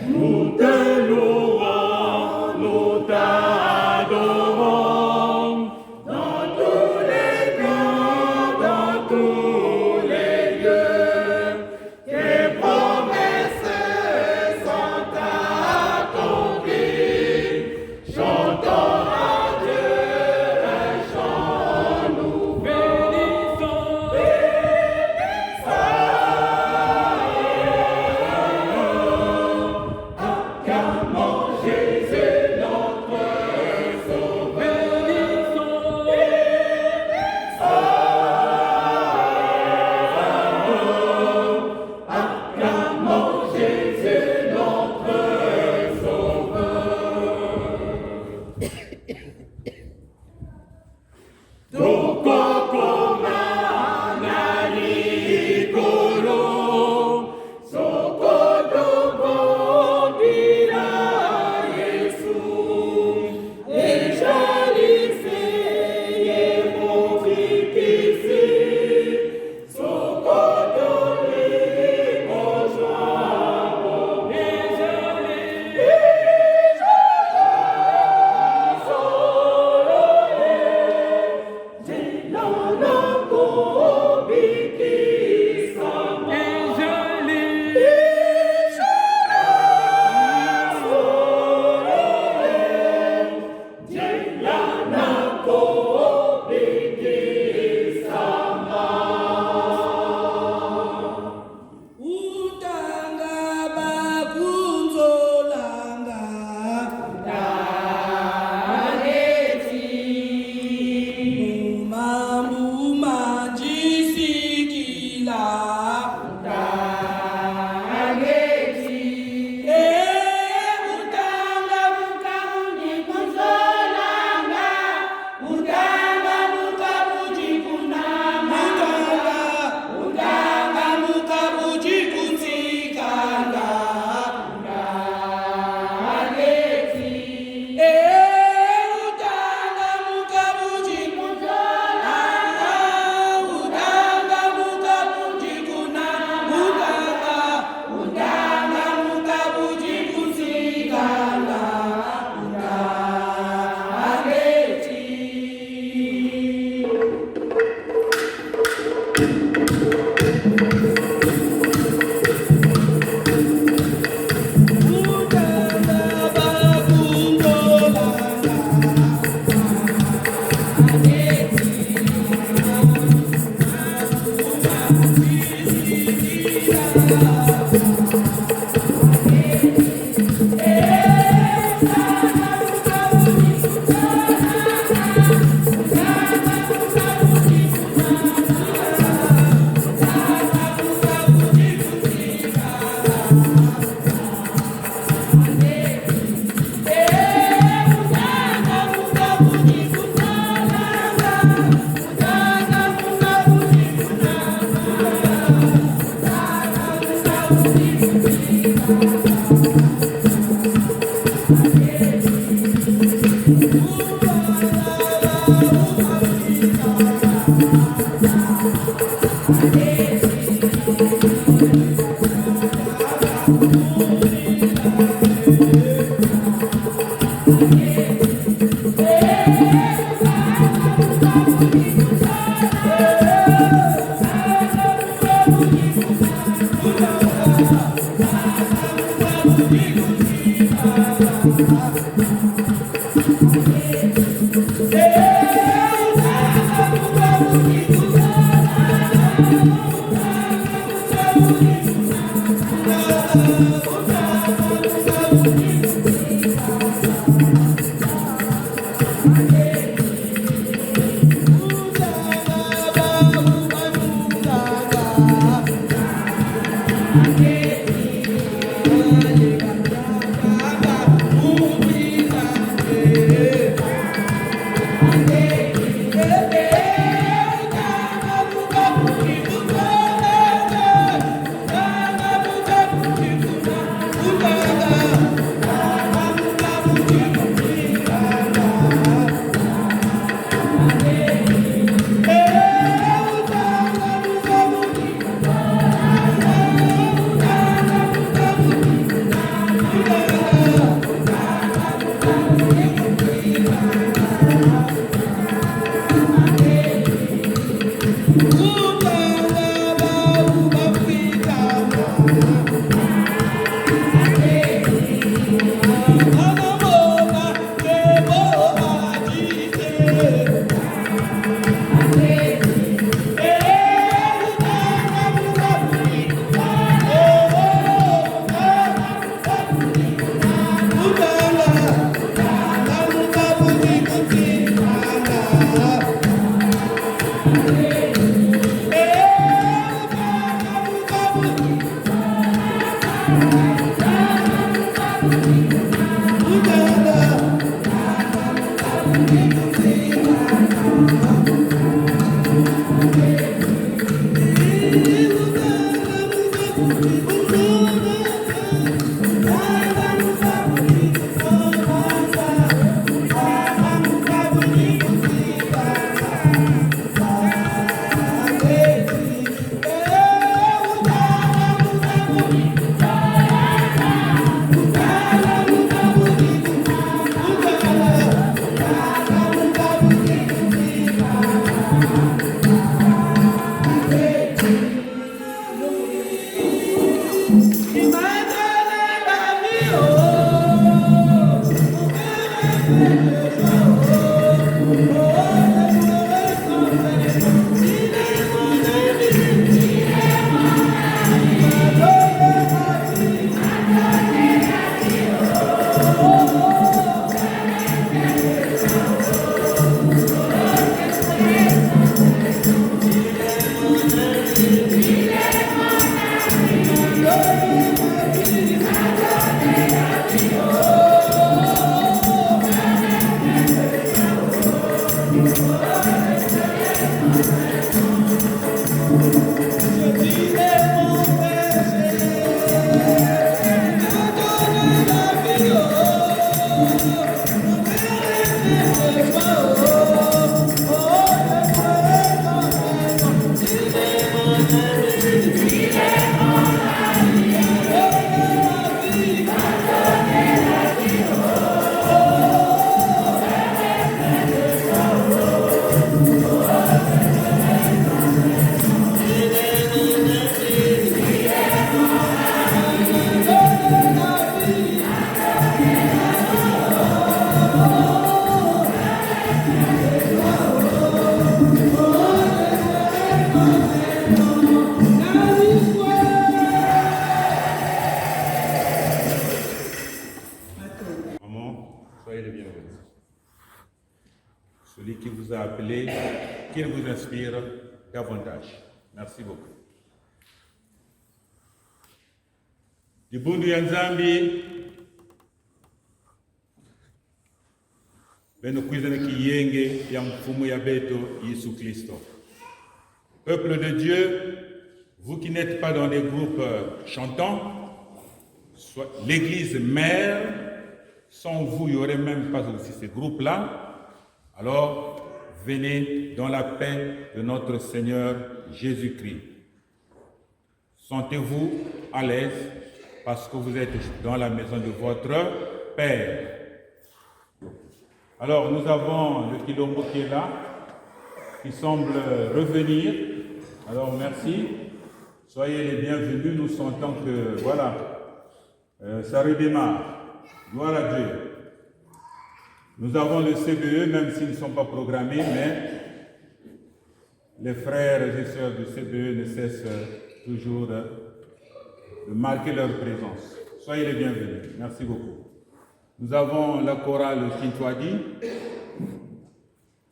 Nous te louons, nous t'adorons, dans tous les temps, dans tous les lieux. Tes promesses sont accomplies. Chantons à Dieu un chant nouveau. Acclamons Jésus notre Sauveur. Acclamons Jésus notre Sauveur. Dokokoma nalikolo, sokodogo bila Yesu, ejaliseye mofikisi, sokodoli mojwabo, Soyez les bienvenus. Celui qui vous a appelé, qu'il vous inspire davantage. Merci beaucoup. Dibundu ya Nzambi, beno kwizana kiyenge ya mfumu ya beto Yesu Kristo. Peuple de Dieu, vous qui n'êtes pas dans des groupes chantants, l'église mère, sans vous, il n'y aurait même pas aussi ces groupes-là. Alors, venez dans la paix de notre Seigneur Jésus-Christ. Sentez-vous à l'aise parce que vous êtes dans la maison de votre Père. Alors, nous avons le Kilombo qui est là, qui semble revenir. Alors, merci. Soyez les bienvenus. Nous sentons que, voilà, ça redémarre. Gloire à Dieu. Nous avons le CBE, même s'ils ne sont pas programmés, mais les frères et sœurs du CBE ne cessent toujours de marquer leur présence. Soyez les bienvenus. Merci beaucoup. Nous avons la chorale Kintwadi.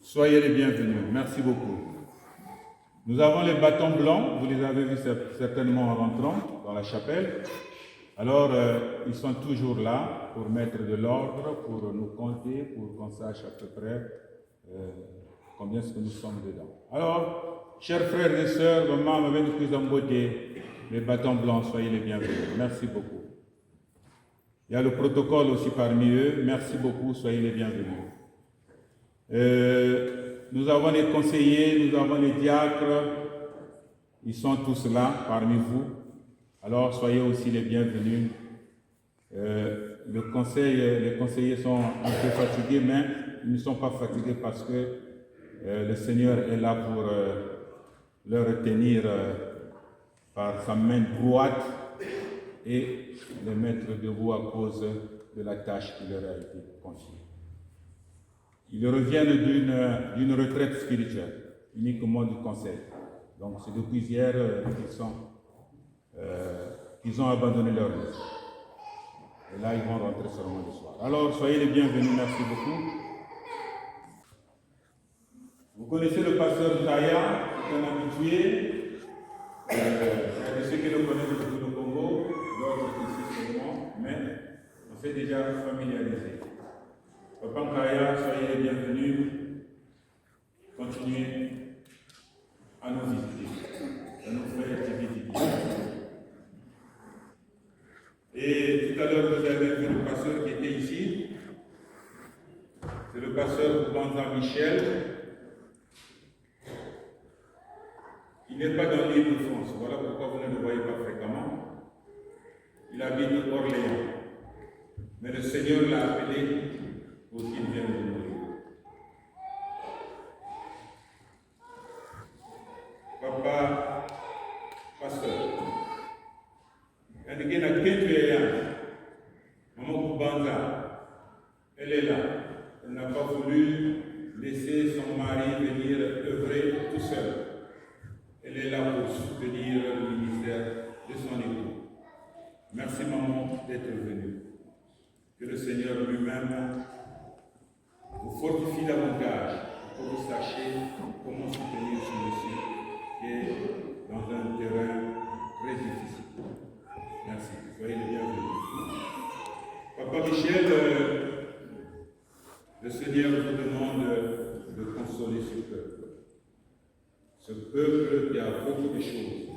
Soyez les bienvenus. Merci beaucoup. Nous avons les bâtons blancs. Vous les avez vus certainement en rentrant dans la chapelle. Alors, ils sont toujours là pour mettre de l'ordre, pour nous compter, pour qu'on sache à peu près combien est-ce que nous sommes dedans. Alors, chers frères et sœurs, maman, les bâtons blancs, soyez les bienvenus. Merci beaucoup. Il y a le protocole aussi parmi eux. Merci beaucoup, soyez les bienvenus. Nous avons les conseillers, nous avons les diacres. Ils sont tous là parmi vous. Alors, soyez aussi les bienvenus. Les conseillers sont un peu fatigués, mais ils ne sont pas fatigués parce que le Seigneur est là pour leur tenir par sa main droite et les mettre debout à cause de la tâche qui leur a été confiée. Ils reviennent d'une retraite spirituelle, uniquement du conseil. Donc, c'est depuis hier qu'ils ont abandonné leur vie. Et là, ils vont rentrer seulement le soir. Alors, soyez les bienvenus, merci beaucoup. Vous connaissez le pasteur Zaya, qui est un habitué. Il y a de ceux qui le connaissent depuis le Congo, d'autres ici seulement, mais on s'est déjà familiarisé. Papa Nkaya, soyez les bienvenus. Continuez à nous visiter, à nous faire visiter. Et tout à l'heure, vous avez vu le pasteur qui était ici. C'est le pasteur Banza Michel. Il n'est pas dans l'île de France. Voilà pourquoi vous ne le voyez pas fréquemment. Il habite Orléans. Mais le Seigneur l'a appelé pour qu'il vienne de nous. Papa, pasteur. Maman Kubanza, elle est là. Elle n'a pas voulu laisser son mari venir œuvrer tout seul. Elle est là pour soutenir le ministère de son époux. Merci maman d'être venue. Que le Seigneur lui-même vous fortifie davantage pour que vous sachiez comment soutenir ce monsieur qui est dans un terrain très difficile. Merci, soyez les bienvenus. Papa Michel, le Seigneur vous demande de consoler ce peuple. Ce peuple qui a beaucoup de choses,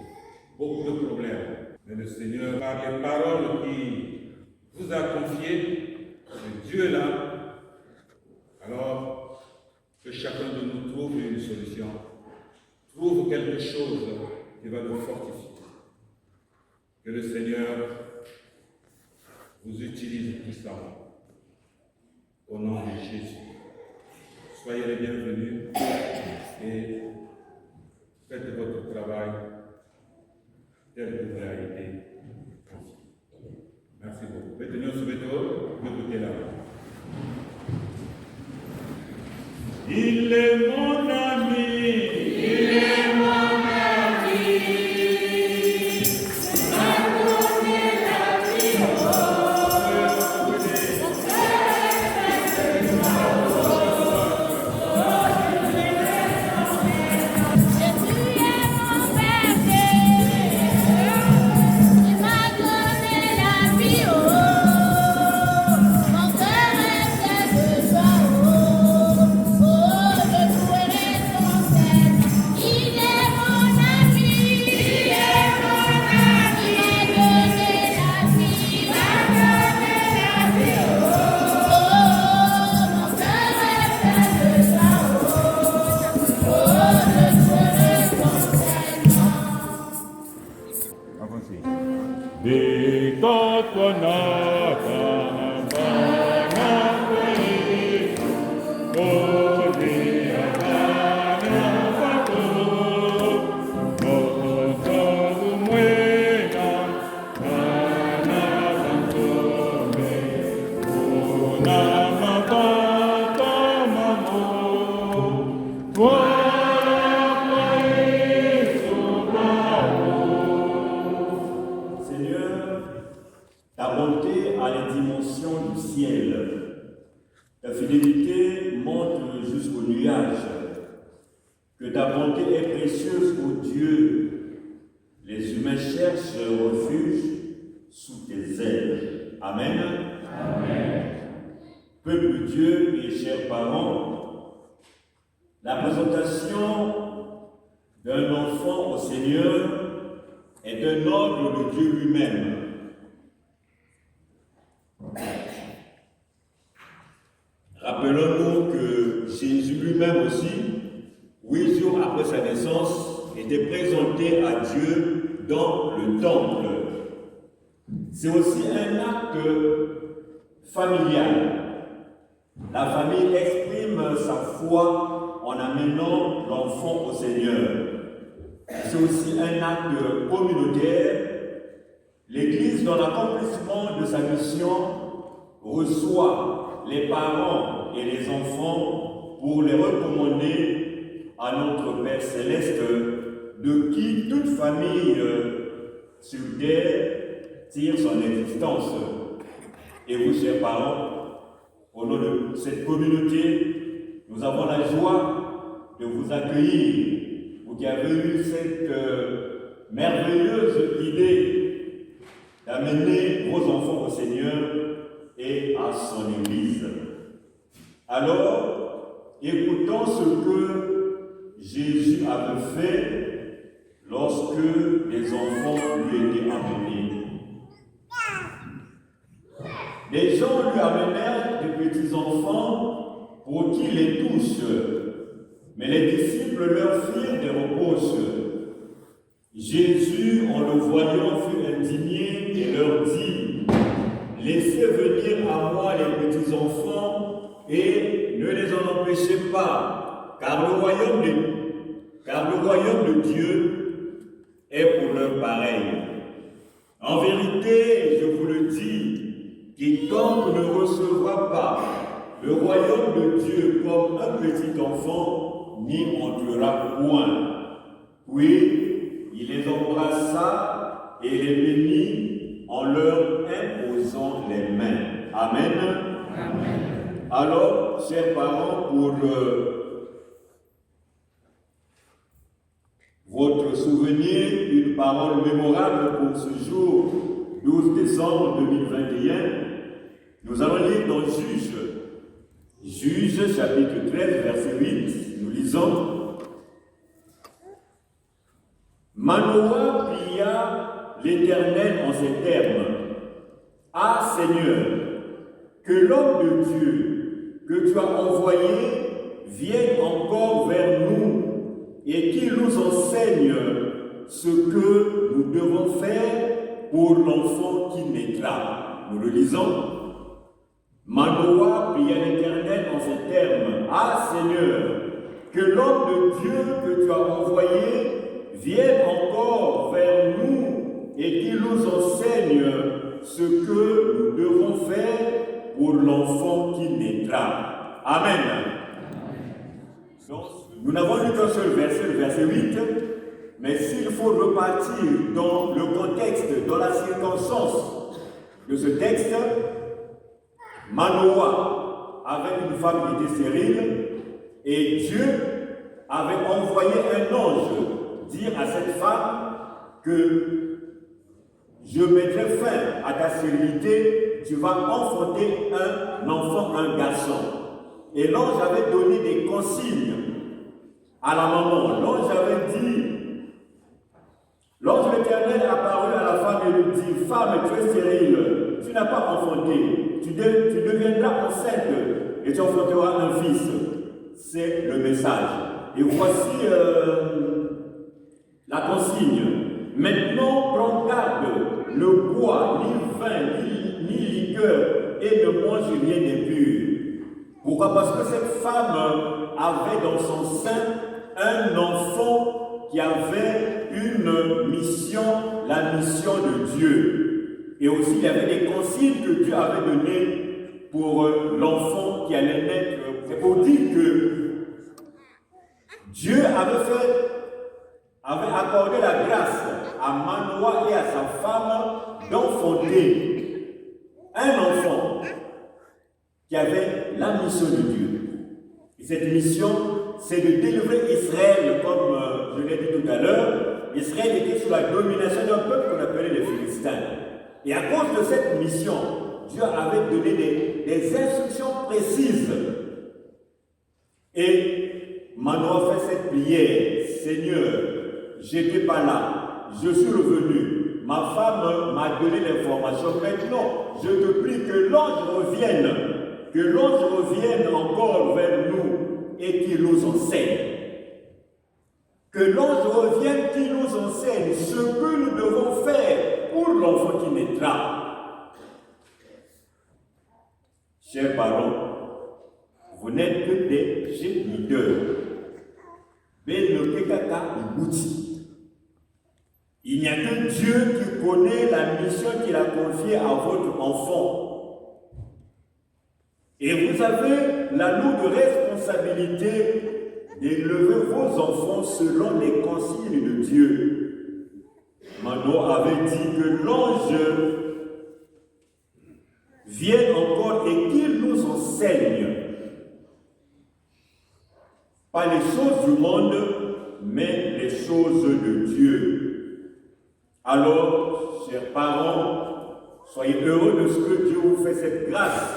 beaucoup de problèmes. Mais le Seigneur, par les paroles qu'il vous a confiées, ce Dieu-là, alors que chacun de nous trouve une solution, trouve quelque chose qui va le fortifier. Que le Seigneur vous utilise puissamment. Au nom de Jésus. Soyez les bienvenus et faites votre travail tel que vous l'avez été confié. Merci beaucoup. Maintenant, soumettons le côté là. Il est mon ami. Il est mon ami. ciel. Ta fidélité monte jusqu'aux nuages. Que ta bonté est précieuse, ô Dieu. Les humains cherchent refuge sous tes ailes. Amen. Amen. Peuple de Dieu et chers parents, la présentation d'un enfant au Seigneur est un ordre de Dieu lui-même. Rappelons-nous que Jésus lui-même aussi, 8 jours après sa naissance, était présenté à Dieu dans le temple. C'est aussi un acte familial. La famille exprime sa foi en amenant l'enfant au Seigneur. C'est aussi un acte communautaire. L'Église, dans l'accomplissement de sa mission, reçoit les parents et les enfants pour les recommander à notre Père Céleste, de qui toute famille sur terre tire son existence. Et vous, chers parents, au nom de cette communauté, nous avons la joie de vous accueillir. Vous qui avez eu cette merveilleuse idée d'amener vos enfants au Seigneur et à son Église. Alors, écoutons ce que Jésus avait fait lorsque les enfants lui étaient amenés. Les gens lui amenèrent des petits enfants pour qu'il les touche, mais les disciples leur firent des reproches. Jésus, en le voyant, fut indigné et leur dit: laissez venir à moi les petits enfants et ne les en empêchez pas, car le royaume de Dieu est pour leur pareil. En vérité, je vous le dis, quiconque ne recevra pas le royaume de Dieu comme un petit enfant n'y entrera point. Puis il les embrassa et les bénit en leur imposant les mains. Amen. Amen. Alors, chers parents, pour votre souvenir, une parole mémorable pour ce jour 12 décembre 2021, nous allons lire dans Juges chapitre 13, verset 8, nous lisons: Manoah pria l'Éternel en ces termes: Ah Seigneur, que l'homme de Dieu que tu as envoyé vienne encore vers nous et qu'il nous enseigne ce que nous devons faire pour l'enfant qui naîtra. Nous le lisons. Manoah pria l'Éternel en ces termes: Ah Seigneur, que l'homme de Dieu que tu as envoyé vienne encore vers nous et qu'il nous enseigne ce que nous devons faire pour l'enfant qui naîtra. Amen. Donc, nous n'avons lu qu'un seul verset, le verset 8, mais s'il faut repartir dans le contexte, dans la circonstance de ce texte, Manoah avait une femme qui était stérile et Dieu avait envoyé un ange dire à cette femme que je mettrai fin à ta stérilité, tu vas enfanter un enfant, un garçon. Et l'ange avait donné des consignes à la maman. L'ange avait dit, l'ange de l'Éternel apparut à la femme et lui dit: Femme, tu es stérile, tu n'as pas enfanté, tu deviendras enceinte et tu enfanteras un fils. C'est le message. Et voici la consigne. Maintenant, prends garde, ne bois ni vin, ni liqueur, et ne mange rien d'impur. Pourquoi? Parce que cette femme avait dans son sein un enfant qui avait une mission, la mission de Dieu. Et aussi, il y avait des consignes que Dieu avait données pour l'enfant qui allait naître. C'est pour dire que Dieu avait accordé la grâce à Manoah et à sa femme d'enfanter un enfant. qui avait la mission de Dieu. Et cette mission, c'est de délivrer Israël, comme je l'ai dit tout à l'heure. Israël était sous la domination d'un peuple qu'on appelait les Philistins. Et à cause de cette mission, Dieu avait donné des instructions précises. Et Manoah fait cette prière: Seigneur, j'étais pas là, je suis revenu, ma femme m'a donné l'information. Maintenant, je te prie que l'ange revienne encore vers nous et qu'il nous enseigne. Que l'ange revienne, qu'il nous enseigne ce que nous devons faire pour l'enfant qui naîtra. Chers parents, vous n'êtes que des jeunes leaders. Il n'y a que Dieu qui connaît la mission qu'il a confiée à votre enfant. Et vous avez la lourde responsabilité d'élever vos enfants selon les consignes de Dieu. Manoah avait dit que l'ange vienne encore et qu'il nous enseigne. Pas les choses du monde, mais les choses de Dieu. Alors, chers parents, soyez heureux de ce que Dieu vous fait cette grâce.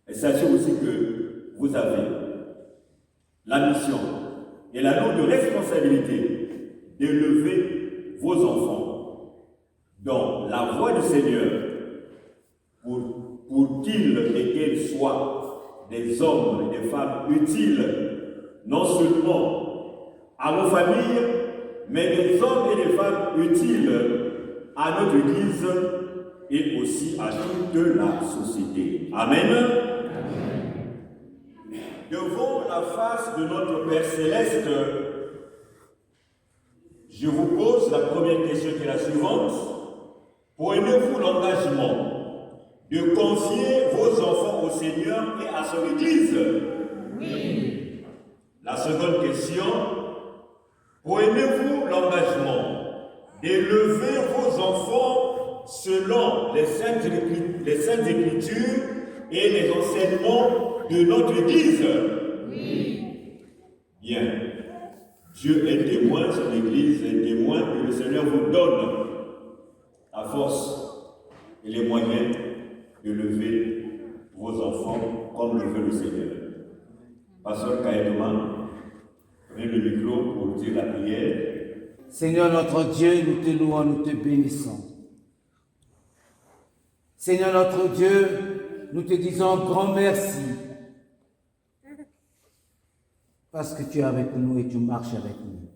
Et sachez aussi que vous avez la mission et la lourde responsabilité d'élever vos enfants dans la voie du Seigneur pour qu'ils et qu'elles soient des hommes et des femmes utiles, non seulement à vos familles, mais des hommes et des femmes utiles à notre Église et aussi à toute la société. Amen. Devant la face de notre Père Céleste, je vous pose la première question qui est la suivante. Prenez-vous l'engagement de confier vos enfants au Seigneur et à son Église? Oui. La seconde question, prenez-vous l'engagement d'élever vos enfants selon les Saintes Écritures et les enseignements de notre Église? Oui. Bien. Dieu est témoin, son Église est témoin, et le Seigneur vous donne la force et les moyens de lever vos enfants comme le veut le Seigneur. Pasteur Kaïdouman, prenez le micro pour dire la prière. Seigneur notre Dieu, nous te louons, nous te bénissons. Seigneur notre Dieu, nous te disons grand merci. Parce que tu es avec nous et tu marches avec nous.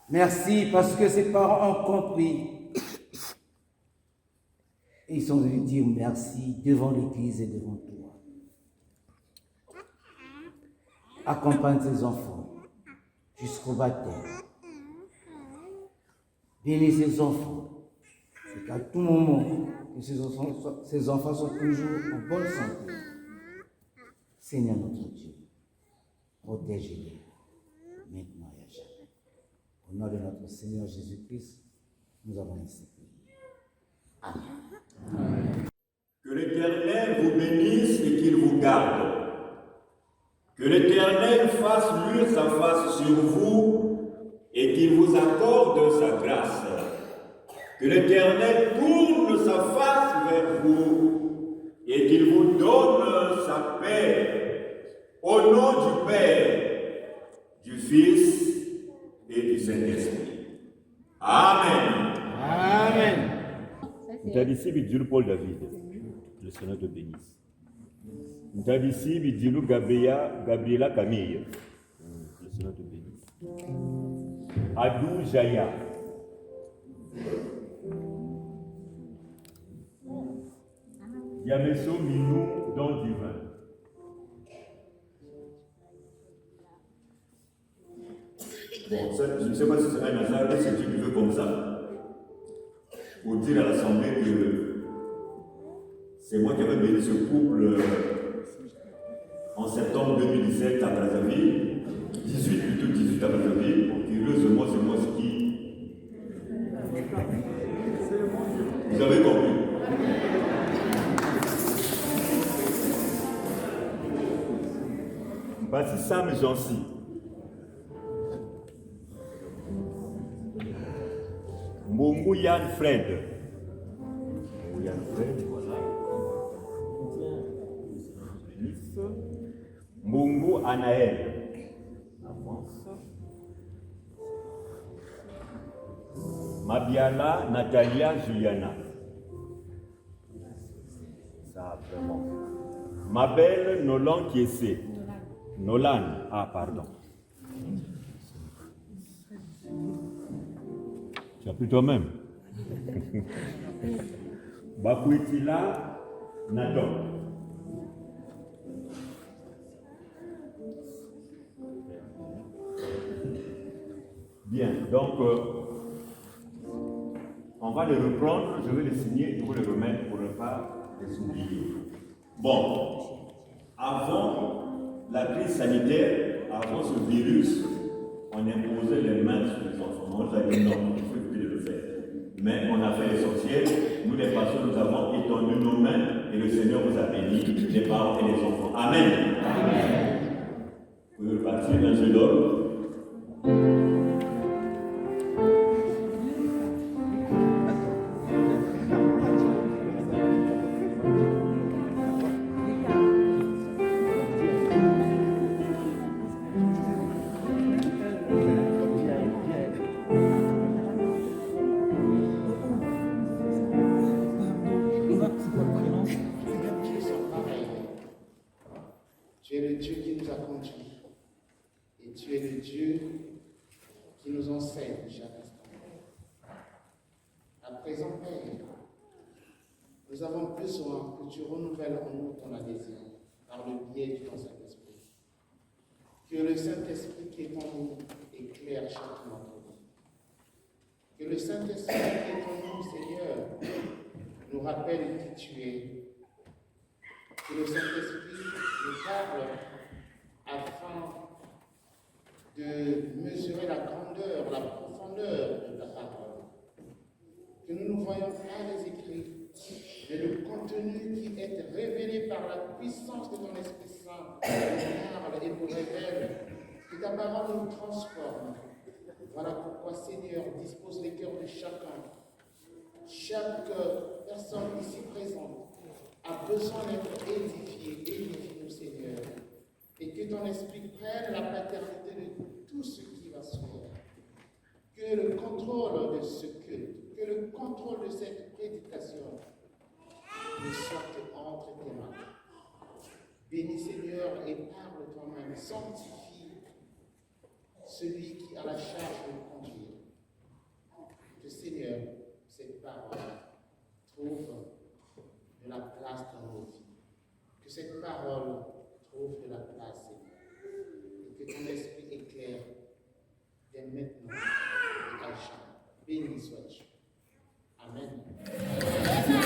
Merci parce que ces parents ont compris. Et ils sont venus dire merci devant l'Église et devant toi. Accompagne ces enfants jusqu'au baptême. Bénis ces enfants. C'est qu'à tout moment, que ces enfants soient toujours en bonne santé. Seigneur notre Dieu, protège-les maintenant et à jamais. Au nom de notre Seigneur Jésus-Christ, nous avons ainsi prié. Amen. Amen. Que l'Éternel vous bénisse et qu'il vous garde. Que l'Éternel fasse luire sa face sur vous et qu'il vous accorde sa grâce. Que l'Éternel tourne sa face vers vous et qu'il vous donne sa paix. Au nom du Père, du Fils et du Saint-Esprit. Amen. Amen. Ntadisi bidilu Paul David, le Seigneur te bénisse. Ntadisi bidilu Gabriela Camille, le Seigneur te bénisse. Adou Jaya. Yameso Minou dans du vin. Bon, ça, je ne sais pas si c'est un hasard, mais c'est Dieu qui veut comme ça. Pour dire à l'Assemblée que c'est moi qui avais béni ce couple en septembre 2017 à Brazzaville, 18 à Brazzaville. Curieusement, c'est moi qui. Vous avez compris? Voici Sam Jancy. Mbongo Yann Fred. Mbongo Yann Fred, voilà. Mbongo Anaël. Avance. Mabiala Natalia Juliana. Ça, vraiment. Mabel Nolan Kiessé. Nolan. Ah, pardon. Tu as pris toi-même. Bakuitila Nadon. Bien, donc on va les reprendre, je vais les signer et vous les remettre pour ne pas les oublier. Bon, avant la crise sanitaire, avant ce virus, on imposait les mains sur les enfants. On a dit non, il faut éviter de le faire. Mais on a fait l'essentiel. Nous, les pasteurs, nous avons étendu nos mains et le Seigneur vous a béni, les parents et les enfants. Amen. Amen. Vous pouvez partir dans ce l'ordre. Tu es le Dieu qui nous a conduits et tu es le Dieu qui nous enseigne chaque instant. À présent, Père, nous avons besoin que tu renouvelles en nous ton adhésion par le biais de ton Saint-Esprit. Que le Saint-Esprit qui est en nous éclaire chaque notre vie. Que le Saint-Esprit qui est en nous, Seigneur, nous rappelle qui tu es. Que le Saint-Esprit nous parle afin de mesurer la grandeur, la profondeur de ta parole. Que nous ne voyons pas les écrits, mais le contenu qui est révélé par la puissance de ton Esprit Saint, nous parle et nous révèle, que ta parole nous transforme. Voilà pourquoi, Seigneur, dispose les cœurs de chacun. Chaque personne ici présente a besoin d'être édifié, édifie-nous, Seigneur, et que ton esprit prenne la paternité de tout ce qui va se faire. Que le contrôle de ce culte, que le contrôle de cette prédication ne soit entre tes mains. Bénis, Seigneur, et parle toi-même, sanctifie celui qui a la charge de conduire. Que, Seigneur, cette parole trouve de la place dans nos vies. Que cette parole trouve de la place, Seigneur. Et que ton esprit éclaire dès maintenant et à jamais. Béni sois-tu. Amen. Thank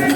you.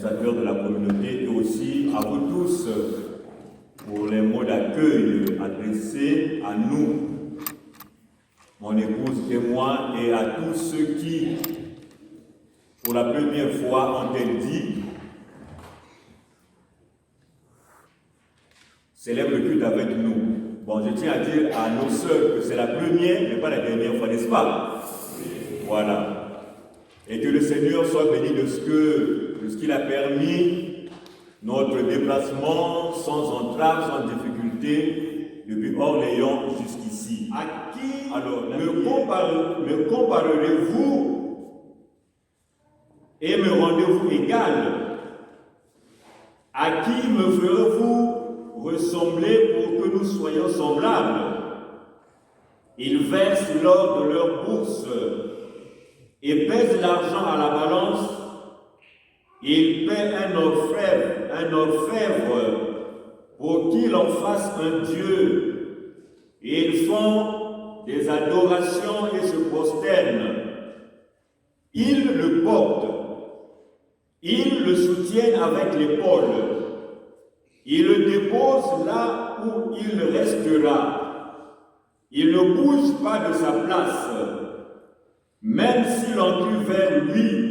l'administrateur de la communauté et aussi à vous tous pour les mots d'accueil adressés à nous, mon épouse et moi, et à tous ceux qui, pour la première fois, ont dit célèbre le culte avec nous. Bon, je tiens à dire à nos sœurs que c'est la première, mais pas la dernière fois, n'est-ce pas? Voilà. Et que le Seigneur soit béni de ce qu'il a permis notre déplacement sans entrave, sans difficulté, depuis Orléans jusqu'ici. À qui alors me comparerez-vous et me rendez-vous égal? À qui me ferez-vous ressembler pour que nous soyons semblables? Ils versent l'or de leur bourse et pèsent l'argent à la balance. Ils paient un orfèvre pour qu'il en fasse un dieu. Et ils font des adorations et se prosternent. Ils le portent. Ils le soutiennent avec l'épaule. Ils le déposent là où il restera. Il ne bouge pas de sa place. Même si l'on crie vers lui,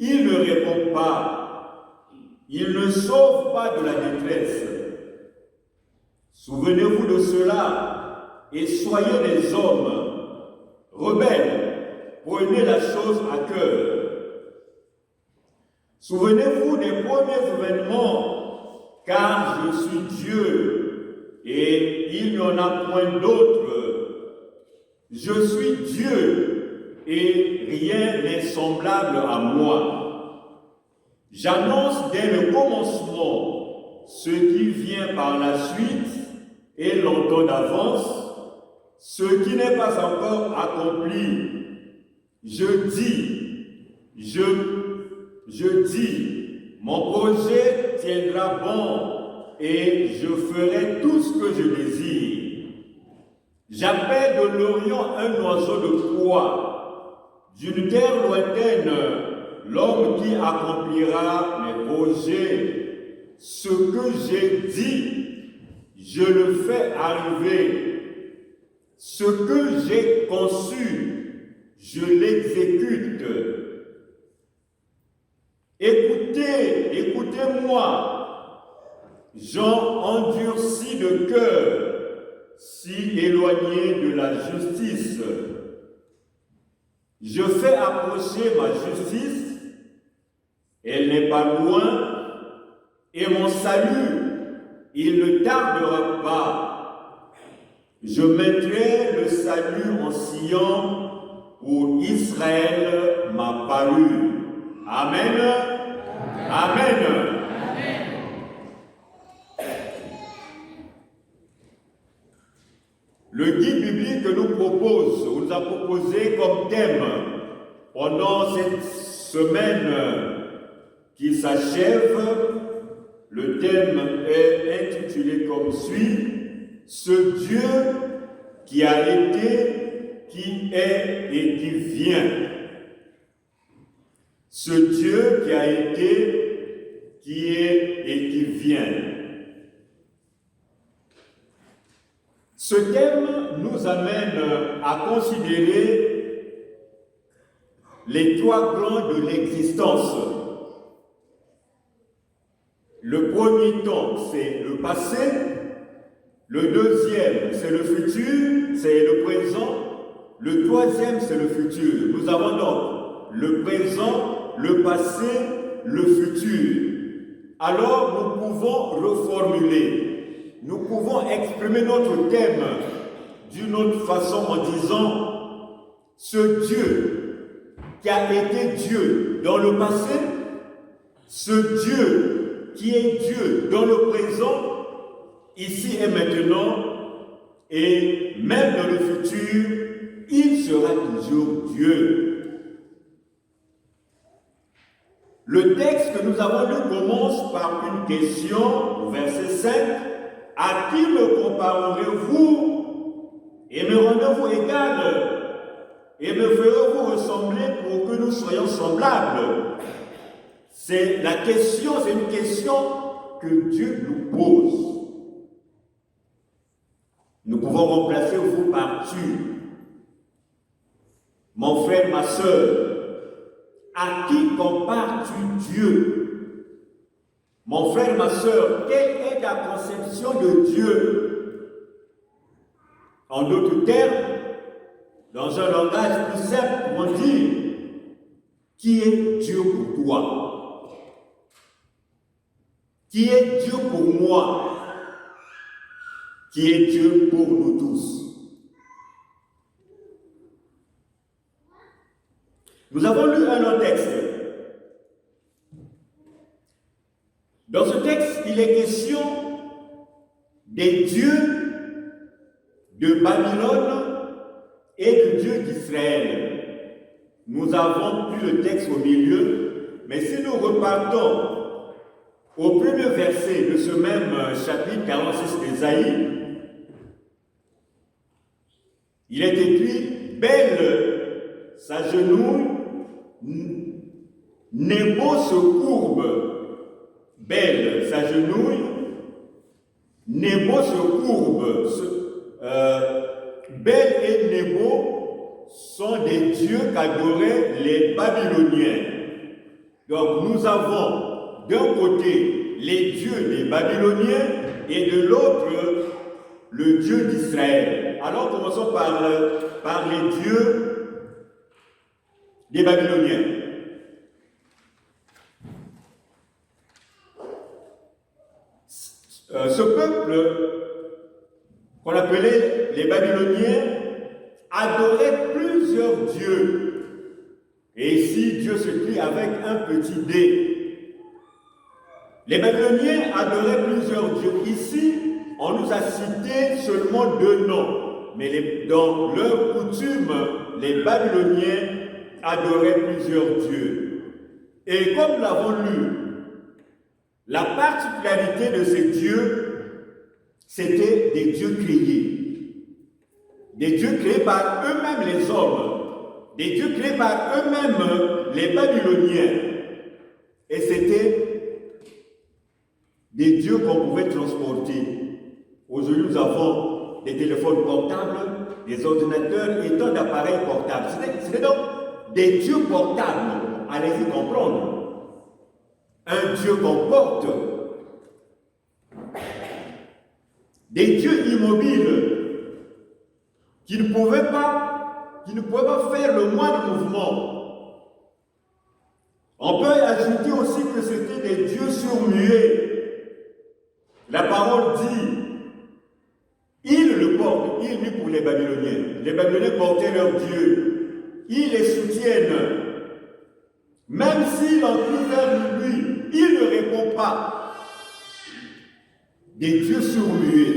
il ne répond pas. Il ne sauve pas de la détresse. Souvenez-vous de cela et soyez des hommes rebelles. Prenez la chose à cœur. Souvenez-vous des premiers événements, car je suis Dieu et il n'y en a point d'autre. Je suis Dieu et rien n'est semblable à moi. J'annonce dès le commencement ce qui vient par la suite et longtemps d'avance, ce qui n'est pas encore accompli. Je dis, mon projet tiendra bon et je ferai tout ce que je désire. J'appelle de l'Orient un oiseau de proie, d'une terre lointaine, l'homme qui accomplira mes projets. Ce que j'ai dit, je le fais arriver. Ce que j'ai conçu, je l'exécute. Écoutez-moi, gens endurcis de cœur, si éloignés de la justice. Je fais approcher ma justice, elle n'est pas loin, et mon salut, il ne tardera pas. Je mettrai le salut en Sion pour Israël m'a paru. Amen. Amen. Amen. Le guide biblique que nous a proposé comme thème pendant cette semaine qui s'achève, le thème est intitulé comme suit: ce Dieu qui a été, qui est et qui vient. Ce Dieu qui a été, qui est et qui vient. Ce thème nous amène à considérer les trois plans de l'existence. Le premier temps, c'est le passé. Le deuxième, c'est le futur, c'est le présent. Le troisième, c'est le futur. Nous avons donc le présent, le passé, le futur. Alors, nous pouvons reformuler. Nous pouvons exprimer notre thème d'une autre façon en disant: ce Dieu qui a été Dieu dans le passé, ce Dieu qui est Dieu dans le présent, ici et maintenant, et même dans le futur, il sera toujours Dieu. Le texte que nous avons lu commence par une question, au verset 5. À qui me comparerez-vous et me rendez-vous égal et me ferez-vous ressembler pour que nous soyons semblables? C'est une question que Dieu nous pose. Nous pouvons remplacer vous par tu. Mon frère, ma soeur, à qui compares-tu Dieu? Mon frère, ma soeur, quelle est ta conception de Dieu? En d'autres termes, dans un langage plus simple, on dit, qui est Dieu pour toi? Qui est Dieu pour moi? Qui est Dieu pour nous tous? Nous avons lu un autre texte. Dans ce texte, il est question des dieux de Babylone et du Dieu d'Israël. Nous avons lu le texte au milieu, mais si nous repartons au premier verset de ce même chapitre 46 d'Ésaïe, il est écrit « Belle s'agenouille, Nebo se courbe. » Belle s'agenouille, Nebo se courbe. Bel et Nebo sont des dieux qu'adoraient les Babyloniens. Donc nous avons d'un côté les dieux des Babyloniens et de l'autre le Dieu d'Israël. Alors commençons par les dieux des Babyloniens. Ce peuple qu'on appelait les Babyloniens adorait plusieurs dieux. Et ici, Dieu se plie avec un petit D. Les Babyloniens adoraient plusieurs dieux. Ici, on nous a cité seulement 2 noms. Mais dans leur coutume, les Babyloniens adoraient plusieurs dieux. Et comme nous l'avons lu, la particularité de ces dieux, c'était des dieux créés. Des dieux créés par eux-mêmes les hommes. Des dieux créés par eux-mêmes les Babyloniens. Et c'était des dieux qu'on pouvait transporter. Aujourd'hui, nous avons des téléphones portables, des ordinateurs et tant d'appareils portables. C'était donc des dieux portables. Allez-y comprendre. Un Dieu qu'on porte. Des dieux immobiles qui ne pouvaient pas faire le moindre mouvement. On peut ajouter aussi que c'était des dieux surmués. La parole dit, ils le portent, ils mis pour les Babyloniens. Les Babyloniens portaient leur Dieu. Ils les soutiennent. Même s'il en crie vers lui, il ne répond pas. Des dieux surmués.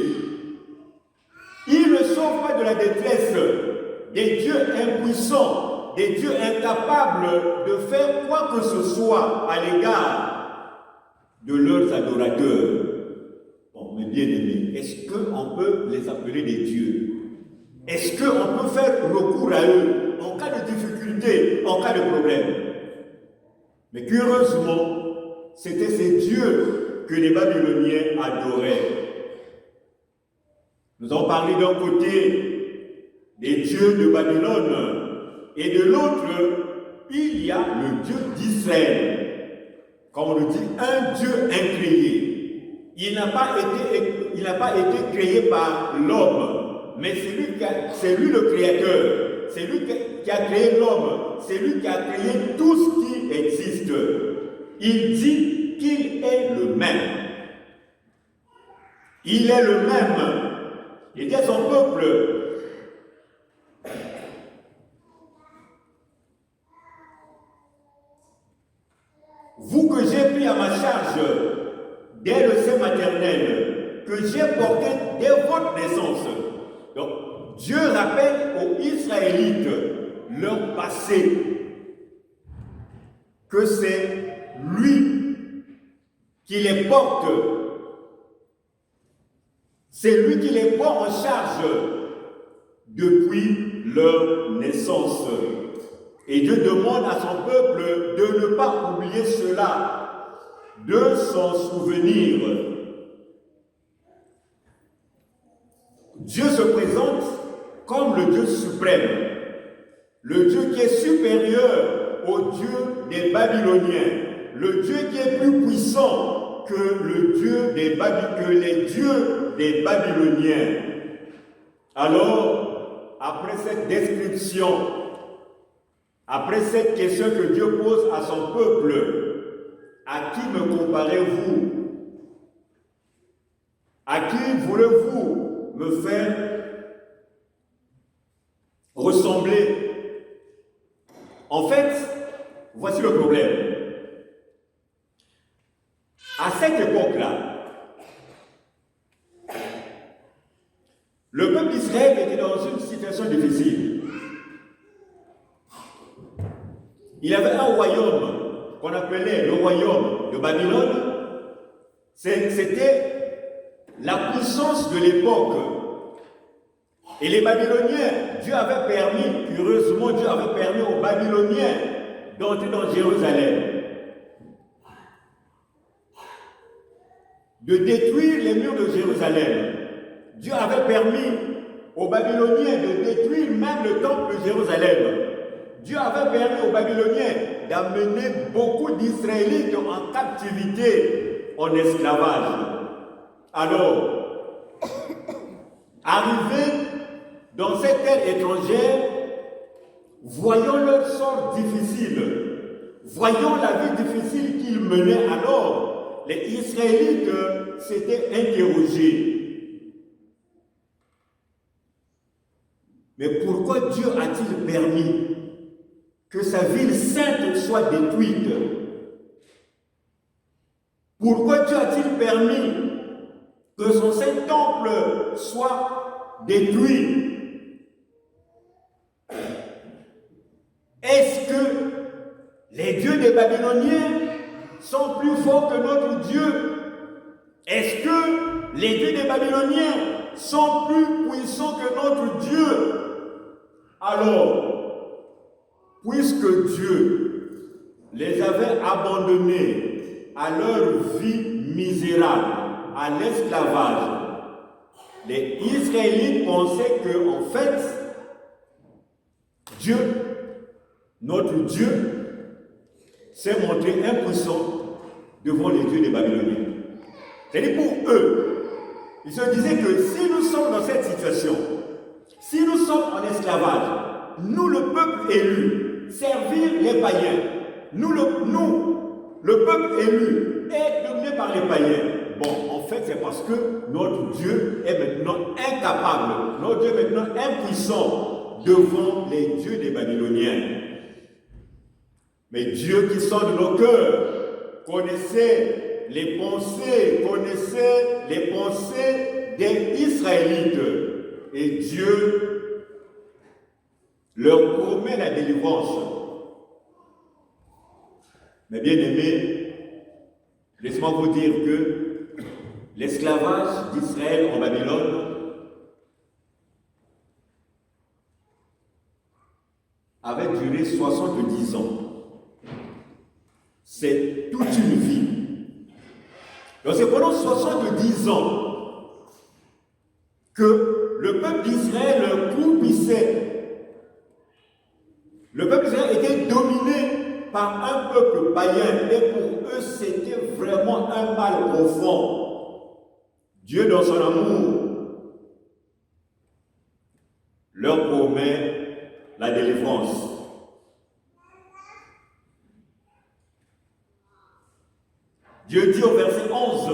Ils ne sauvent pas de la détresse. Des dieux impuissants, des dieux incapables de faire quoi que ce soit à l'égard de leurs adorateurs. Bon, mes bien-aimés, est-ce qu'on peut les appeler des dieux? Est-ce qu'on peut faire recours à eux en cas de difficulté, en cas de problème? Mais curieusement, c'était ces dieux que les Babyloniens adoraient. Nous avons parlé d'un côté des dieux de Babylone et de l'autre, il y a le Dieu d'Israël. Comme on le dit, un Dieu incréé. Il n'a pas été créé par l'homme, mais c'est lui le créateur. C'est lui qui a créé l'homme. C'est lui qui a créé tout ce qui existe. Il dit qu'il est le même. Il est le même. Il dit à son peuple, vous que j'ai pris à ma charge dès le sein maternel, que j'ai porté dès votre naissance. Donc, Dieu rappelle aux Israélites leur passé, que c'est lui qui les porte. C'est lui qui les prend en charge depuis leur naissance. Et Dieu demande à son peuple de ne pas oublier cela, de s'en souvenir. Dieu se présente comme le Dieu suprême, le Dieu qui est supérieur au Dieu des Babyloniens, le Dieu qui est plus puissant que les dieux des Babyloniens. Alors, après cette description, après cette question que Dieu pose à son peuple, à qui me comparez-vous? À qui voulez-vous me faire ressembler? En fait, voici le problème. À cette époque-là, le peuple d'Israël était dans une situation difficile. Il avait un royaume qu'on appelait le royaume de Babylone. C'était la puissance de l'époque. Et les Babyloniens, Dieu avait permis, curieusement, Dieu avait permis aux Babyloniens d'entrer dans Jérusalem, de détruire les murs de Jérusalem. Dieu avait permis aux Babyloniens de détruire même le temple de Jérusalem. Dieu avait permis aux Babyloniens d'amener beaucoup d'Israélites en captivité, en esclavage. Alors, arrivés dans cette terre étrangère, voyant leur sort difficile, voyant la vie difficile qu'ils menaient alors, les Israélites s'étaient interrogés. Mais pourquoi Dieu a-t-il permis que sa ville sainte soit détruite? Pourquoi Dieu a-t-il permis que son saint temple soit détruit? Est-ce que les dieux des Babyloniens sont plus forts que notre Dieu? Est-ce que les dieux des Babyloniens sont plus puissants que notre Dieu? Alors, puisque Dieu les avait abandonnés à leur vie misérable, à l'esclavage, les Israélites pensaient que, en fait, Dieu, notre Dieu, s'est montré impuissant devant les dieux des Babyloniens. C'est-à-dire pour eux, ils se disaient que si nous sommes dans cette situation, si nous sommes en esclavage, nous le peuple élu, servir les païens, nous le peuple élu, est dominé par les païens. Bon, en fait, c'est parce que notre Dieu est maintenant incapable, notre Dieu est maintenant impuissant devant les dieux des Babyloniens. Mais Dieu qui sort de nos cœurs connaissait les pensées des Israélites. Et Dieu leur promet la délivrance. Mais bien aimés, laissez-moi vous dire que l'esclavage d'Israël en Babylone avait duré 70 ans. C'est toute une vie. Donc c'est pendant 70 ans que le peuple d'Israël croupissait. Le peuple d'Israël était dominé par un peuple païen et pour eux c'était vraiment un mal profond. Dieu dans son amour leur promet la délivrance. Dieu dit au verset 11,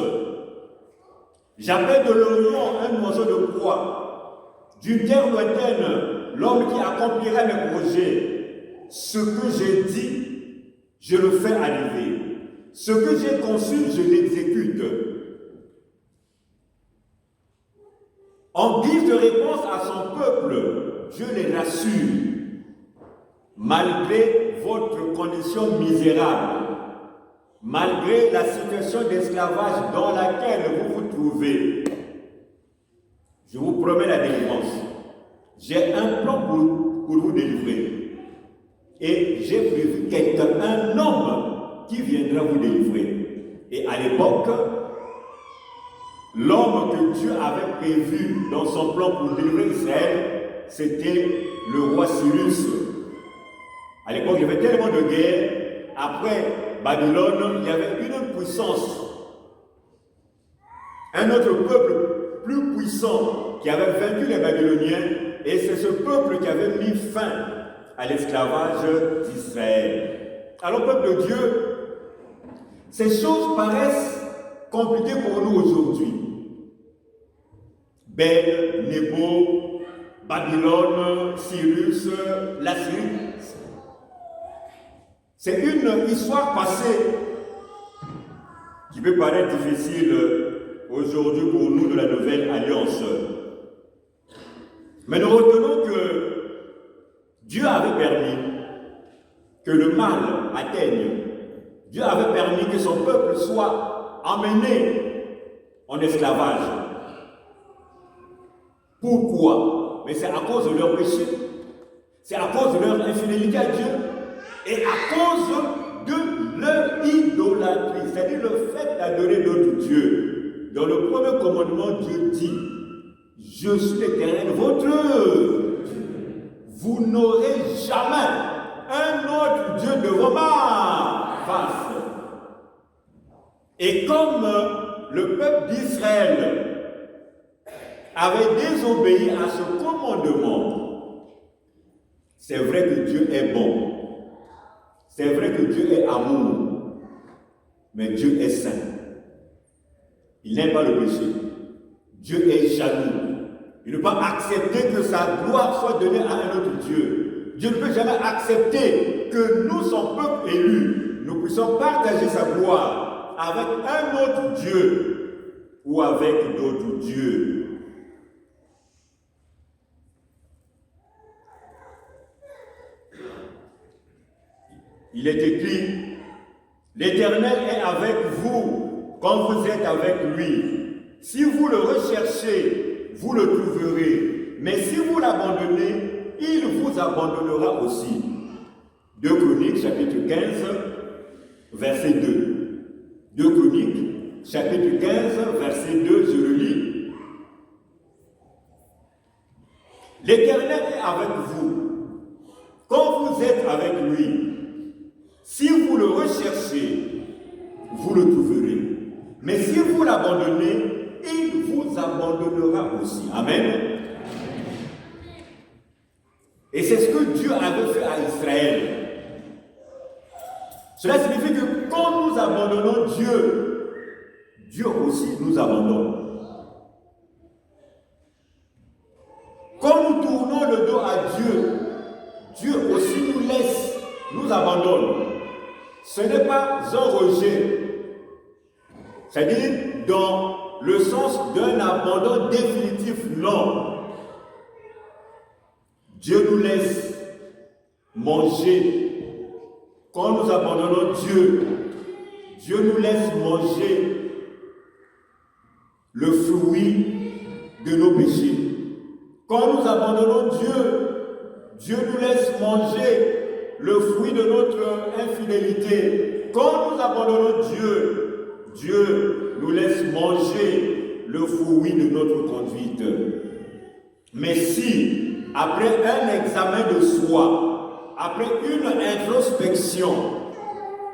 « J'appelle de l'Orient un oiseau de proie, d'une terre lointaine, l'homme qui accomplira mes projets. Ce que j'ai dit, je le fais arriver. Ce que j'ai conçu, je l'exécute. » En guise de réponse à son peuple, Dieu les rassure. Malgré votre condition misérable, malgré la situation d'esclavage dans laquelle vous vous trouvez, je vous promets la délivrance. J'ai un plan pour vous délivrer. et j'ai prévu quelqu'un, un homme qui viendra vous délivrer. Et à l'époque, l'homme que Dieu avait prévu dans son plan pour délivrer Israël, c'était le roi Cyrus. À l'époque, il y avait tellement de guerres. Après Babylone, il y avait une autre puissance. Un autre peuple plus puissant qui avait vaincu les Babyloniens. Et c'est ce peuple qui avait mis fin à l'esclavage d'Israël. Alors, peuple de Dieu, ces choses paraissent compliquées pour nous aujourd'hui. Bel, Nebo, Babylone, Cyrus, la Syrie. C'est une histoire passée qui peut paraître difficile aujourd'hui pour nous de la nouvelle alliance. Mais nous retenons que Dieu avait permis que le mal atteigne. Dieu avait permis que son peuple soit emmené en esclavage. Pourquoi? Mais c'est à cause de leur péché. C'est à cause de leur infidélité à Dieu. Et à cause de leur idolâtrie. C'est-à-dire le fait d'adorer d'autres dieux. Dans le premier commandement, Dieu dit: je suis l'Éternel, votre Dieu. Vous n'aurez jamais un autre Dieu devant ma face. Et comme le peuple d'Israël avait désobéi à ce commandement, c'est vrai que Dieu est bon. C'est vrai que Dieu est amour. Mais Dieu est saint. Il n'aime pas le péché. Dieu est jaloux. Il ne peut pas accepter que sa gloire soit donnée à un autre Dieu. Dieu ne peut jamais accepter que nous, son peuple élu, nous puissions partager sa gloire avec un autre Dieu ou avec d'autres dieux. Il est écrit: l'Éternel est avec vous quand vous êtes avec lui. Si vous le recherchez, vous le trouverez. Mais si vous l'abandonnez, il vous abandonnera aussi. 2 Chroniques, chapitre 15, verset 2. 2 Chroniques, chapitre 15, verset 2, je le lis. L'Éternel est avec vous quand vous êtes avec lui. Si vous le recherchez, vous le trouverez. Mais si vous l'abandonnez, il vous abandonnera aussi. Amen. Et c'est ce que Dieu avait fait à Israël. Cela signifie que quand nous abandonnons Dieu, Dieu aussi nous abandonne. Quand nous tournons le dos à Dieu, Dieu aussi nous laisse, nous abandonne. Ce n'est pas un rejet. C'est-à-dire dans le sens d'un abandon définitif, non. Dieu nous laisse manger. Quand nous abandonnons Dieu, Dieu nous laisse manger le fruit de nos péchés. Quand nous abandonnons Dieu, Dieu nous laisse manger le fruit de notre infidélité. Quand nous abandonnons Dieu, Dieu nous laisse manger le fruit de notre conduite. Mais si, après un examen de soi, après une introspection,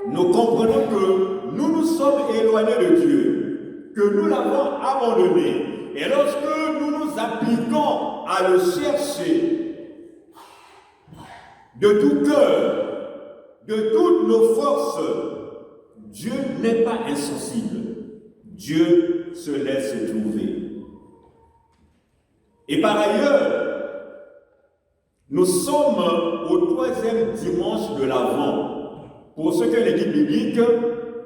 nous comprenons que nous nous sommes éloignés de Dieu, que nous l'avons abandonné, et lorsque nous nous appliquons à le chercher de tout cœur, de toutes nos forces, Dieu n'est pas insensible. Dieu se laisse trouver. Et par ailleurs, nous sommes au 3e dimanche de l'Avent. Pour ceux qui ont les guides bibliques,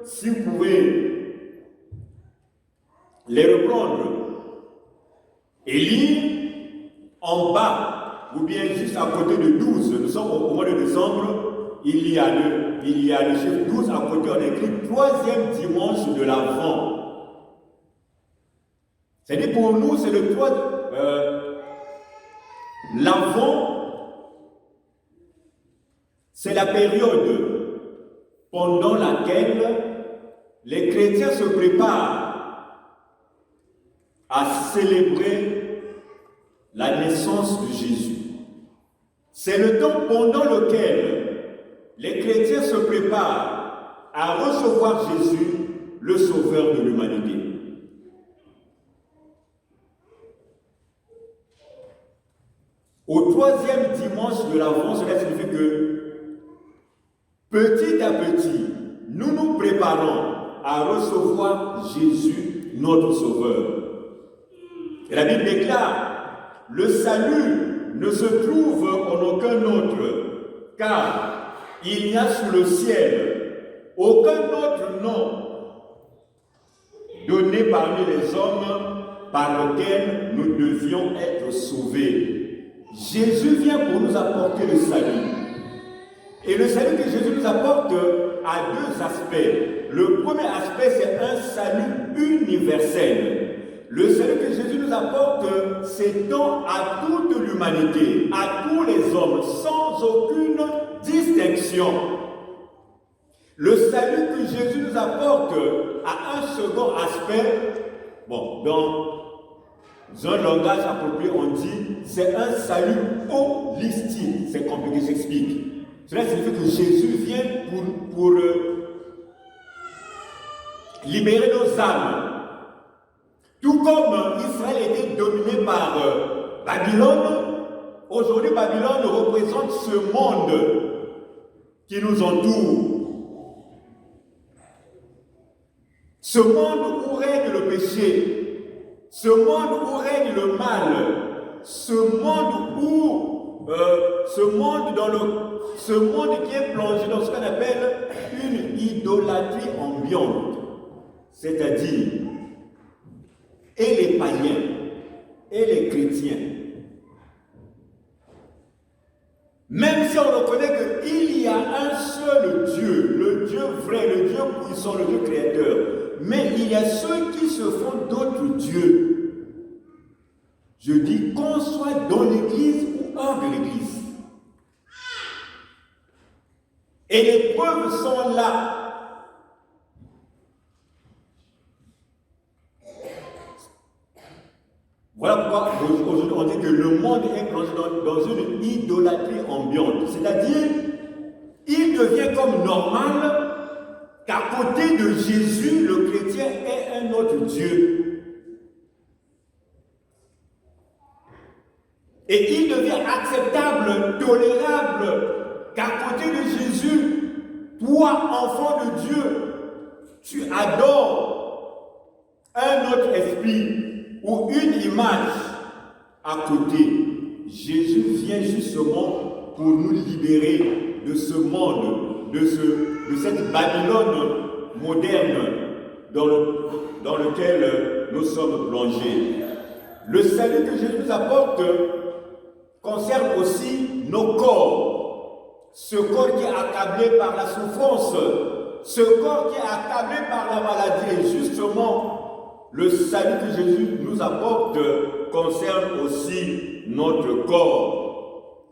si vous pouvez les reprendre et lire en bas, ou bien juste à côté de 12, nous sommes au mois de décembre, il y a le chiffre 12, à côté on écrit 3e dimanche de l'Avent. C'est-à-dire pour nous, c'est le 3, l'Avent, C'est la période pendant laquelle les chrétiens se préparent à célébrer la naissance de Jésus. C'est le temps pendant lequel les chrétiens se préparent à recevoir Jésus, le Sauveur de l'humanité. Au troisième dimanche de l'Avent, cela signifie que petit à petit, nous nous préparons à recevoir Jésus, notre Sauveur. Et la Bible déclare, le salut ne se trouve en aucun autre, car il n'y a sous le ciel aucun autre nom donné parmi les hommes par lequel nous devions être sauvés. Jésus vient pour nous apporter le salut. Et le salut que Jésus nous apporte a deux aspects. Le premier aspect, c'est un salut universel. Le salut que Jésus nous apporte s'étend à toute l'humanité, à tous les hommes, sans aucune distinction. Le salut que Jésus nous apporte a un second aspect. Bon, dans un langage approprié, on dit c'est un salut holistique. C'est compliqué, j'explique. Cela signifie que Jésus vient pour libérer nos âmes. Tout comme Israël était dominé par Babylone, aujourd'hui Babylone représente ce monde qui nous entoure. Ce monde où règne le péché, ce monde où règne le mal, ce monde qui est plongé dans ce qu'on appelle une idolâtrie ambiante, c'est-à-dire et les païens et les chrétiens. Même si on reconnaît qu'il y a un seul Dieu, le Dieu vrai, le Dieu puissant, le Dieu créateur, mais il y a ceux qui se font d'autres dieux. Je dis qu'on soit dans l'église ou hors de l'église. Et les preuves sont là. Voilà pourquoi aujourd'hui on dit que le monde est plongé dans une idolâtrie ambiante. C'est-à-dire, il devient comme normal qu'à côté de Jésus, le chrétien est un autre Dieu. Et il devient acceptable, tolérable, qu'à côté de Jésus, toi, enfant de Dieu, tu adores un autre esprit ou une image à côté. Jésus vient justement pour nous libérer de ce monde, de cette Babylone moderne dans lequel nous sommes plongés. Le salut que Jésus nous apporte concerne aussi nos corps. Ce corps qui est accablé par la souffrance, ce corps qui est accablé par la maladie. Et justement, le salut que Jésus nous apporte concerne aussi notre corps.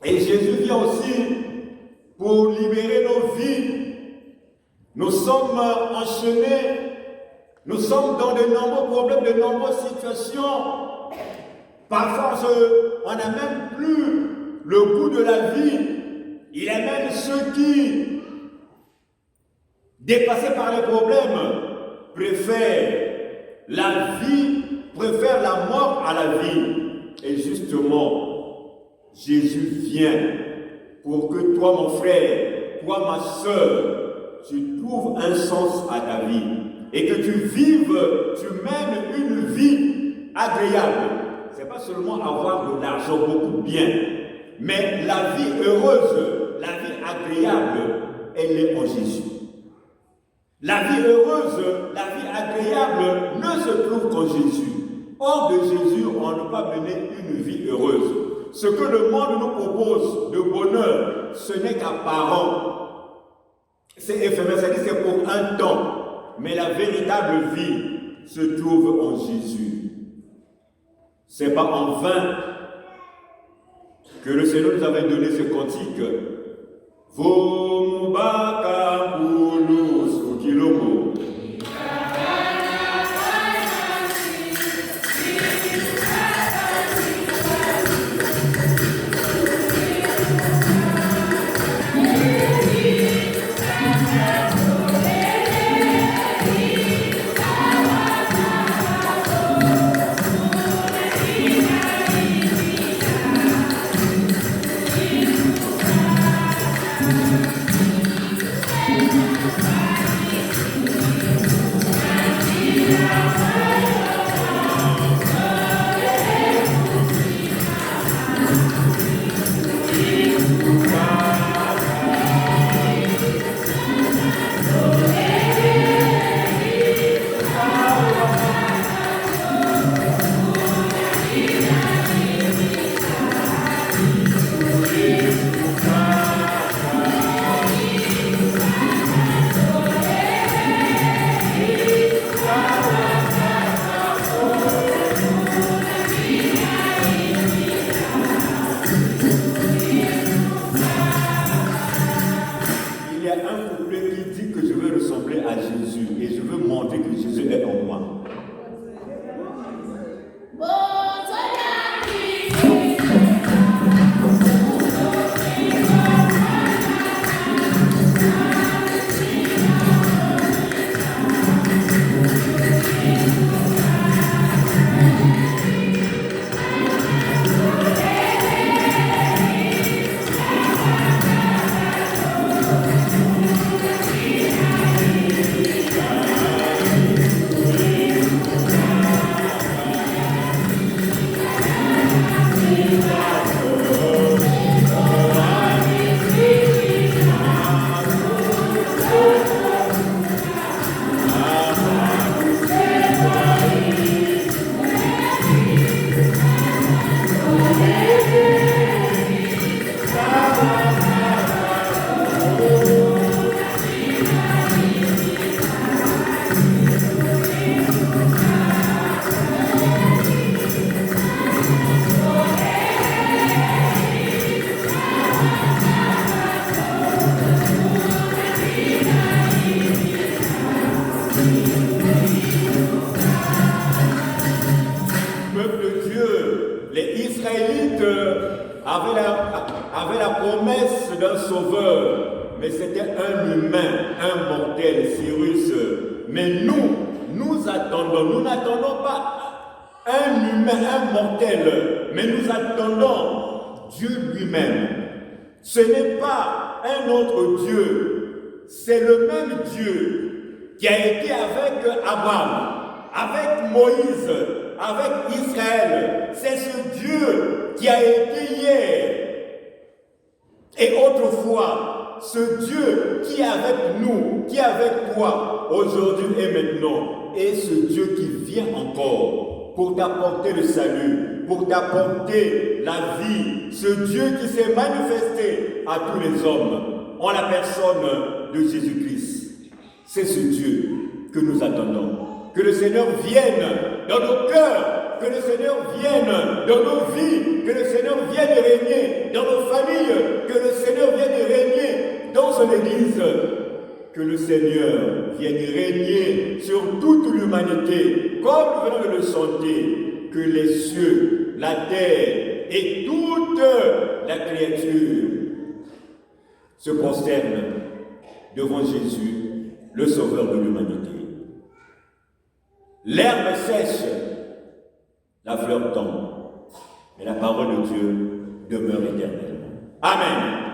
Et Jésus vient aussi pour libérer nos vies. Nous sommes enchaînés, nous sommes dans de nombreux problèmes, de nombreuses situations. Parfois, on n'a même plus le goût de la vie. Il y a même ceux qui, dépassés par les problèmes, préfèrent la vie, préfèrent la mort à la vie. Et justement, Jésus vient pour que toi, mon frère, toi, ma soeur, tu trouves un sens à ta vie et que tu vives, tu mènes une vie agréable. Ce n'est pas seulement avoir de l'argent, beaucoup de biens, mais la vie heureuse, la vie agréable, elle est en Jésus. La vie heureuse, la vie agréable ne se trouve qu'en Jésus. Hors de Jésus, on ne peut pas mener une vie heureuse. Ce que le monde nous propose de bonheur, ce n'est qu'apparent. C'est éphémère, c'est pour un temps. Mais la véritable vie se trouve en Jésus. Ce n'est pas en vain que le Seigneur nous avait donné ce cantique. Fomubaka Kulu Sukilomo. Avait la promesse d'un sauveur, mais c'était un humain, un mortel, Cyrus. Mais nous attendons, nous n'attendons pas un humain, un mortel, mais nous attendons Dieu lui-même. Ce n'est pas un autre Dieu, c'est le même Dieu qui a été avec Abraham, avec Moïse, avec Israël. C'est ce Dieu qui a été hier et autrefois, ce Dieu qui est avec nous, qui est avec toi aujourd'hui et maintenant, est ce Dieu qui vient encore pour t'apporter le salut, pour t'apporter la vie, ce Dieu qui s'est manifesté à tous les hommes en la personne de Jésus-Christ. C'est ce Dieu que nous attendons. Que le Seigneur vienne dans nos cœurs, que le Seigneur vienne dans nos vies, que le Seigneur vienne régner dans nos familles, que le Seigneur vienne régner dans son Église, que le Seigneur vienne régner sur toute l'humanité, comme nous venons de le chanter, que les cieux, la terre et toute la créature se prosternent devant Jésus, le Sauveur de l'humanité. L'herbe sèche, la fleur tombe, mais la parole de Dieu demeure éternellement. Amen.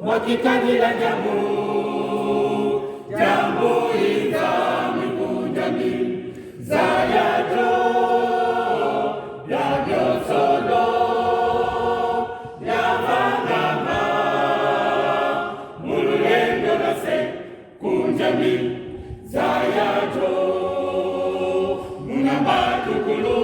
Wakikani la jambo izami kujami zayajo yagyo solo yavangama mululendo nase kujami zayajo munabatukulu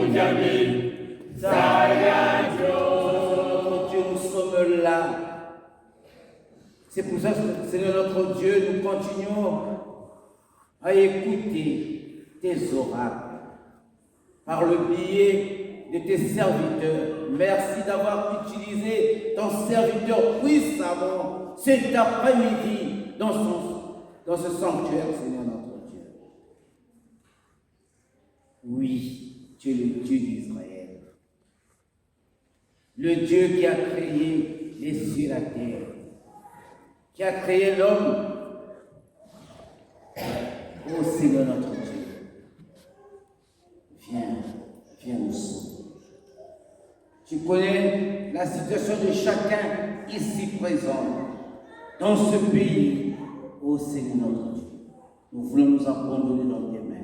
Kunjami, Zayajo. Notre Dieu, nous sommes là. C'est pour ça, Seigneur notre Dieu, nous continuons à écouter tes oracles par le biais de tes serviteurs. Merci d'avoir utilisé ton serviteur puissamment cet après-midi dans ce sanctuaire, Seigneur notre Dieu. Oui, tu es le Dieu d'Israël. Le Dieu qui a créé les cieux et la terre, qui a créé l'homme. Oh Seigneur notre Dieu, viens nous sauver. Tu connais la situation de chacun ici présent, dans ce pays. Oh Seigneur notre Dieu, nous voulons nous abandonner dans tes mains.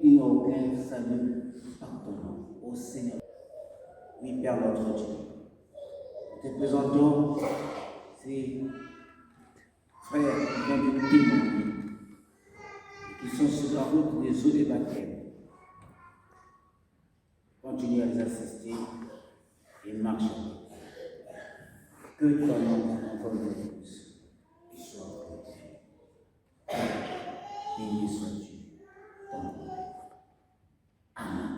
Il n'y a aucun salut pardonnant. Oh Seigneur, oui Père notre Dieu, nous te présentons ces frères qui viennent de témoigner, qui sont sur la route des eaux des baptêmes. Continue à les assister et marche avec eux. Que ton nom, encore de tous, soit glorifié. Béni sois-tu, ton nom. Amen.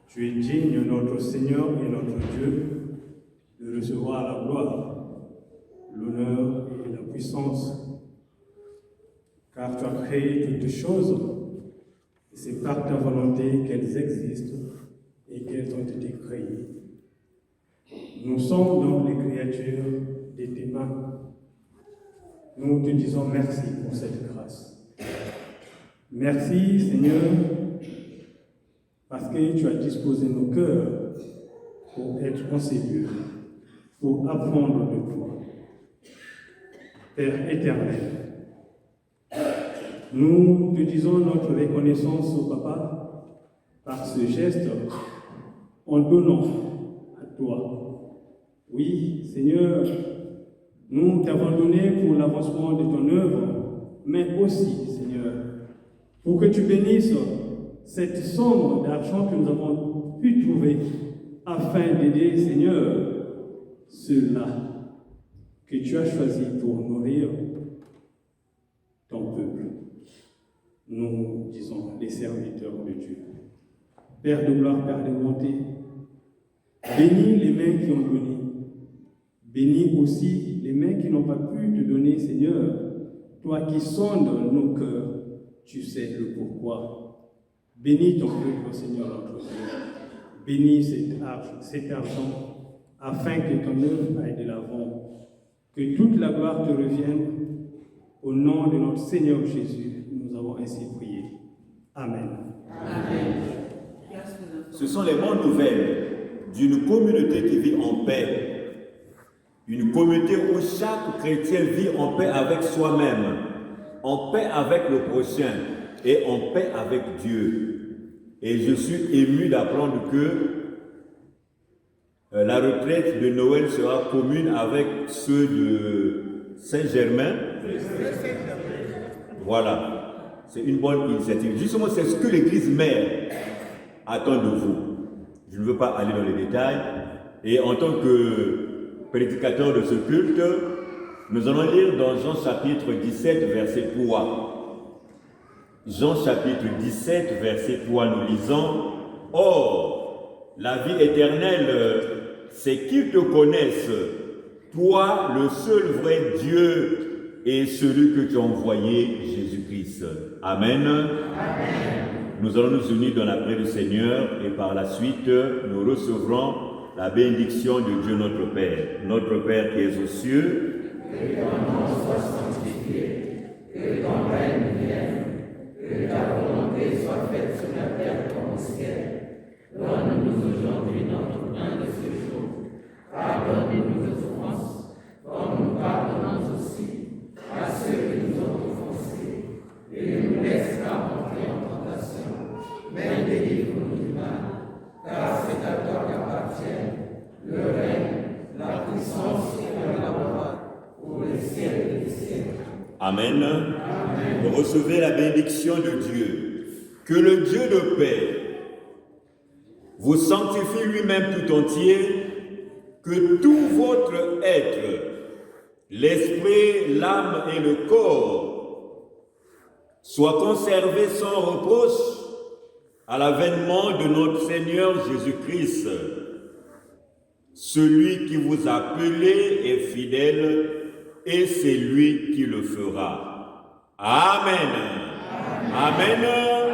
Tu es digne, notre Seigneur et notre Dieu, de recevoir la gloire, l'honneur et la puissance, car tu as créé toutes choses, et c'est par ta volonté qu'elles existent et qu'elles ont été créées. Nous sommes donc les créatures de tes mains. nous te disons merci pour cette grâce. Merci, Seigneur, parce que tu as disposé nos cœurs pour être enseignés, pour apprendre de toi. Père éternel, nous te disons notre reconnaissance au Papa par ce geste en donnant à toi. Oui, Seigneur, nous t'avons donné pour l'avancement de ton œuvre, mais aussi, Seigneur, pour que tu bénisses cette somme d'argent que nous avons pu trouver afin d'aider, Seigneur, ceux-là que tu as choisi pour nourrir ton peuple. Nous disons les serviteurs de Dieu. Père de gloire, Père de bonté, bénis les mains qui ont donné. Bénis aussi les mains qui n'ont pas pu te donner, Seigneur. Toi qui sondes nos cœurs, tu sais le pourquoi. Bénis ton peuple, Seigneur notre Dieu. Bénis cet argent afin que ton œuvre aille de l'avant. Que toute la gloire te revienne. Au nom de notre Seigneur Jésus, nous avons ainsi prié. Amen. Amen. Ce sont les bonnes nouvelles d'une communauté qui vit en paix. Une communauté où chaque chrétien vit en paix avec soi-même, en paix avec le prochain et en paix avec Dieu. Et je suis ému d'apprendre que la retraite de Noël sera commune avec ceux de Saint-Germain. Voilà, c'est une bonne initiative. Justement, c'est ce que l'Église mère attend de vous. Je ne veux pas aller dans les détails. Et en tant que prédicateur de ce culte, nous allons lire dans Jean chapitre 17, verset 3. Jean chapitre 17, verset 3, nous lisons « Or, la vie éternelle, c'est qu'ils te connaissent, toi, le seul vrai Dieu, et celui que tu as envoyé, Jésus-Christ. » Amen. Amen. Nous allons nous unir dans la prière du Seigneur et par la suite, nous recevrons la bénédiction de Dieu notre Père. Notre Père qui es aux cieux, que ton nom soit sanctifié, que ton règne vienne, que ta volonté soit faite sur la terre comme au ciel. Donne-nous aujourd'hui notre pain de ce jour. Pardonne-nous nos offenses, comme nous pardonnons aussi à ceux qui nous ont offensés. Et ne nous laisse pas entrer en tentation, mais délivre-nous du mal, car c'est à toi qu'appartiennent le règne, la puissance et la gloire pour les siècles des siècles. Amen. Amen. Recevez la bénédiction de Dieu. Que le Dieu de paix vous sanctifie lui-même tout entier, que tout votre être, l'esprit, l'âme et le corps, soient conservés sans reproche à l'avènement de notre Seigneur Jésus-Christ. Celui qui vous a appelé est fidèle et c'est lui qui le fera. Amen. Amen. Amen.